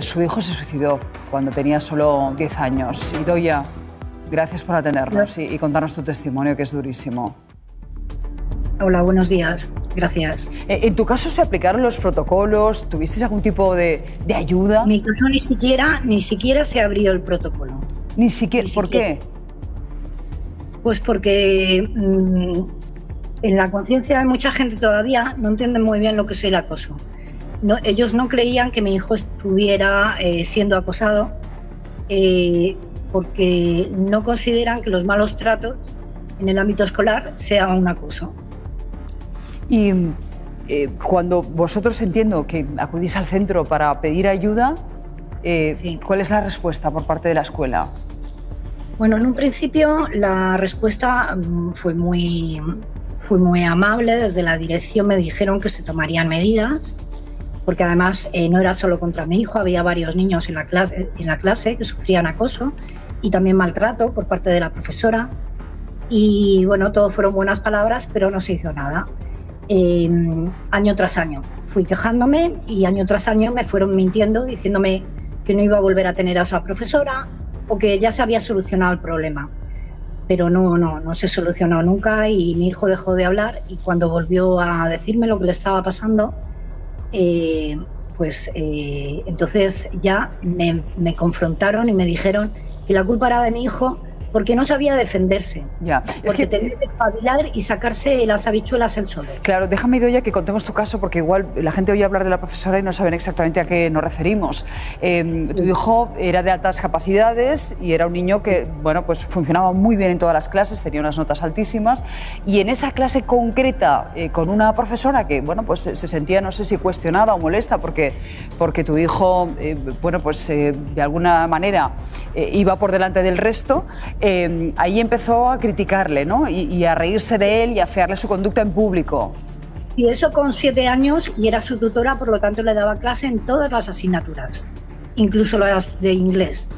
su hijo se suicidó cuando tenía solo 10 años. Idoia, gracias por atendernos y contarnos tu testimonio, que es durísimo. Hola, buenos días. Gracias. ¿En tu caso se aplicaron los protocolos? ¿Tuvisteis algún tipo de ayuda? En mi caso ni siquiera se abrió el protocolo. Ni siquiera. ¿Por qué? Pues porque en la conciencia de mucha gente todavía no entienden muy bien lo que es el acoso. No, ellos no creían que mi hijo estuviera siendo acosado porque no consideran que los malos tratos en el ámbito escolar sea un acoso. Y cuando vosotros, entiendo que acudís al centro para pedir ayuda, Sí. ¿cuál es la respuesta por parte de la escuela? Bueno, en un principio la respuesta fue muy amable. Desde la dirección me dijeron que se tomarían medidas, porque además no era solo contra mi hijo, había varios niños en la clase que sufrían acoso y también maltrato por parte de la profesora. Y bueno, todo fueron buenas palabras, pero no se hizo nada. Año tras año fui quejándome y año tras año me fueron mintiendo, diciéndome que no iba a volver a tener a esa profesora o que ya se había solucionado el problema. Pero no se solucionó nunca y mi hijo dejó de hablar, y cuando volvió a decirme lo que le estaba pasando, entonces ya me confrontaron y me dijeron que la culpa era de mi hijo porque no sabía defenderse. Ya. Porque tenía que espabilar y sacarse las habichuelas él solo. Claro, déjame, Idoia, que contemos tu caso, porque igual la gente oye hablar de la profesora y no saben exactamente a qué nos referimos. Tu hijo era de altas capacidades y era un niño que, bueno, pues funcionaba muy bien en todas las clases, tenía unas notas altísimas, y en esa clase concreta con una profesora que, bueno, pues se sentía, no sé si cuestionada o molesta porque tu hijo, de alguna manera iba por delante del resto. Ahí empezó a criticarle, ¿no? Y a reírse de él y a afearle su conducta en público. Y eso con 7 años, y era su tutora, por lo tanto le daba clase en todas las asignaturas, incluso las de inglés.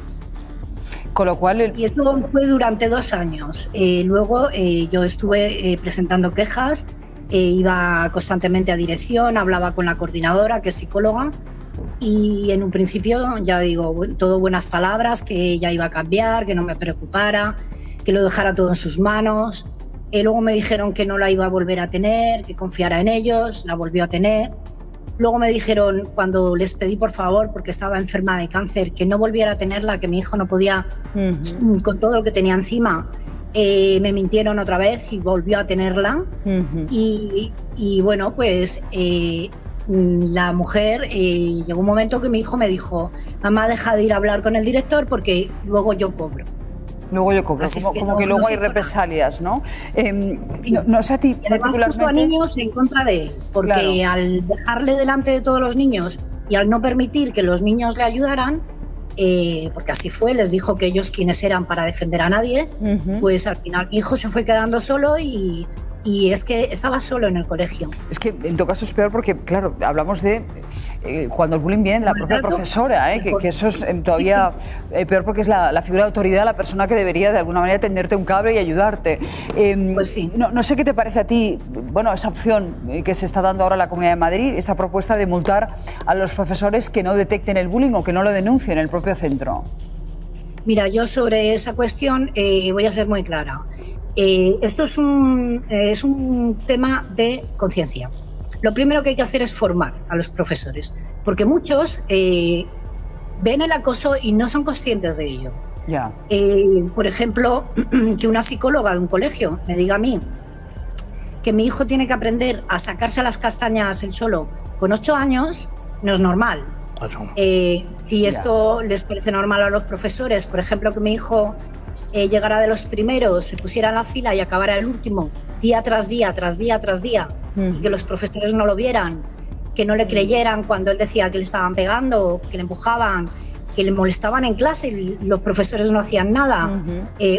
Con lo cual... Y esto fue durante 2 años. Luego yo estuve presentando quejas, iba constantemente a dirección, hablaba con la coordinadora, que es psicóloga, y en un principio, ya digo, todo buenas palabras, que ella iba a cambiar, que no me preocupara, que lo dejara todo en sus manos. Luego me dijeron que no la iba a volver a tener, que confiara en ellos, la volvió a tener. Luego me dijeron, cuando les pedí por favor, porque estaba enferma de cáncer, que no volviera a tenerla, que mi hijo no podía con todo lo que tenía encima. Me mintieron otra vez y volvió a tenerla. Y bueno, pues... la mujer, llegó un momento que mi hijo me dijo: mamá, deja de ir a hablar con el director porque luego yo cobro. Luego yo cobro, como que luego hay represalias, ¿no? Sí. No sé a ti. Y además puso a niños en contra de él, porque claro, al dejarle delante de todos los niños y al no permitir que los niños le ayudaran, porque así fue, les dijo que ellos quiénes eran para defender a nadie, pues al final mi hijo se fue quedando solo y es que estaba solo en el colegio. Es que en tu caso es peor porque, claro, hablamos de cuando el bullying viene de la propia profesora, que eso es todavía peor porque es la figura de autoridad, la persona que debería de alguna manera tenderte un cable y ayudarte. Pues sí. No sé qué te parece a ti, bueno, esa opción que se está dando ahora en la Comunidad de Madrid, esa propuesta de multar a los profesores que no detecten el bullying o que no lo denuncien en el propio centro. Mira, yo sobre esa cuestión voy a ser muy clara. Esto es un tema de conciencia. Lo primero que hay que hacer es formar a los profesores, porque muchos ven el acoso y no son conscientes de ello. Ya. Por ejemplo, que una psicóloga de un colegio me diga a mí que mi hijo tiene que aprender a sacarse las castañas él solo con 8 años, no es normal. Y esto les parece normal a los profesores. Por ejemplo, que mi hijo llegara de los primeros, se pusiera en la fila y acabara el último, día tras día, tras día, tras día, y que los profesores no lo vieran, que no le creyeran cuando él decía que le estaban pegando, que le empujaban, que le molestaban en clase y los profesores no hacían nada.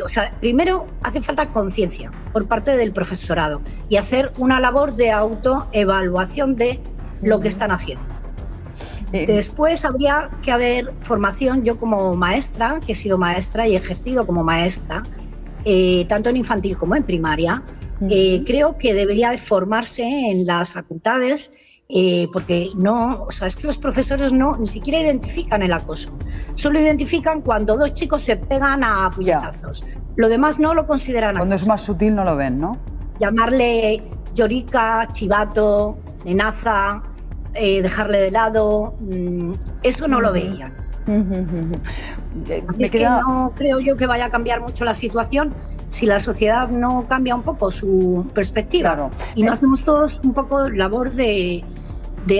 O sea, primero hace falta conciencia por parte del profesorado y hacer una labor de autoevaluación de lo que están haciendo. Después habría que haber formación. Yo como maestra, que he sido maestra y he ejercido como maestra, tanto en infantil como en primaria, creo que debería de formarse en las facultades porque no, o sea, es que los profesores ni siquiera identifican el acoso. Solo identifican cuando dos chicos se pegan a puñetazos. Lo demás no lo consideran acoso. Cuando es más sutil no lo ven, ¿no? Llamarle llorica, chivato, nenaza, dejarle de lado, eso no lo veían. Así es que no creo yo que vaya a cambiar mucho la situación si la sociedad no cambia un poco su perspectiva. Claro. Y no hacemos todos un poco labor de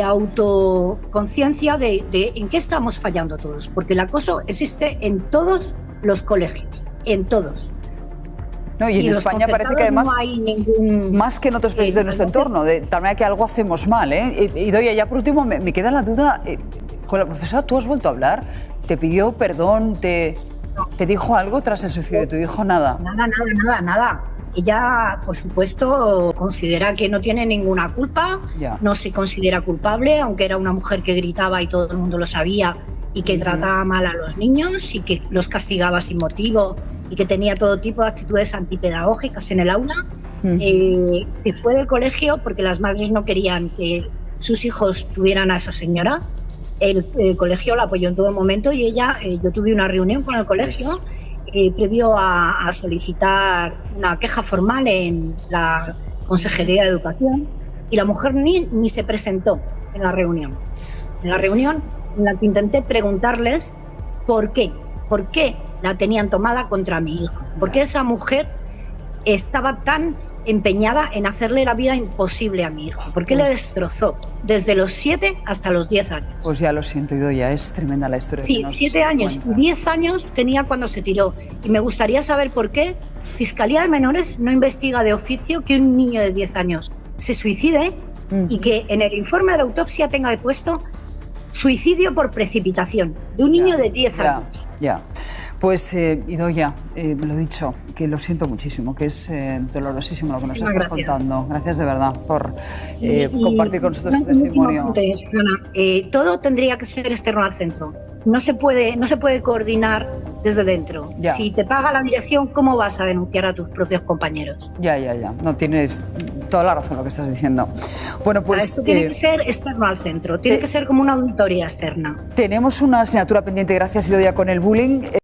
autoconciencia de en qué estamos fallando todos, porque el acoso existe en todos los colegios, en todos. No, y en España parece que además, no hay ningún, más que en otros países de nuestro entorno, de tal manera que algo hacemos mal, ¿eh? Y Idoia, ya por último, me queda la duda, con la profesora, ¿tú has vuelto a hablar? ¿Te pidió perdón? ¿Te dijo algo tras el suicidio de tu hijo? Nada. Nada. Ella, por supuesto, considera que no tiene ninguna culpa, no se considera culpable, aunque era una mujer que gritaba y todo el mundo lo sabía, y que trataba mal a los niños y que los castigaba sin motivo y que tenía todo tipo de actitudes antipedagógicas en el aula. Se fue del colegio porque las madres no querían que sus hijos tuvieran a esa señora. El colegio la apoyó en todo momento y ella, yo tuve una reunión con el colegio previo a solicitar una queja formal en la Consejería de Educación, y la mujer ni se presentó en la reunión. En la reunión en la que intenté preguntarles por qué la tenían tomada contra mi hijo, por qué esa mujer estaba tan empeñada en hacerle la vida imposible a mi hijo, por qué le destrozó desde los 7 hasta los 10 años. Pues ya lo siento, Idoia, es tremenda la historia. Sí, 7 años, 10 años tenía cuando se tiró, y me gustaría saber por qué Fiscalía de Menores no investiga de oficio que un niño de 10 años se suicide y que en el informe de la autopsia tenga puesto suicidio por precipitación de un niño de 10 años. Ya. Pues, Idoia, lo dicho, que lo siento muchísimo, que es dolorosísimo lo que nos estás contando. Gracias de verdad por compartir con nosotros tu testimonio. Todo tendría que ser externo al centro. No se puede coordinar desde dentro. Ya. Si te paga la dirección, ¿cómo vas a denunciar a tus propios compañeros? Ya. No, tienes toda la razón lo que estás diciendo. Bueno, pues esto tiene que ser externo al centro, tiene que ser como una auditoría externa. Tenemos una asignatura pendiente, gracias, Idoia, con el bullying.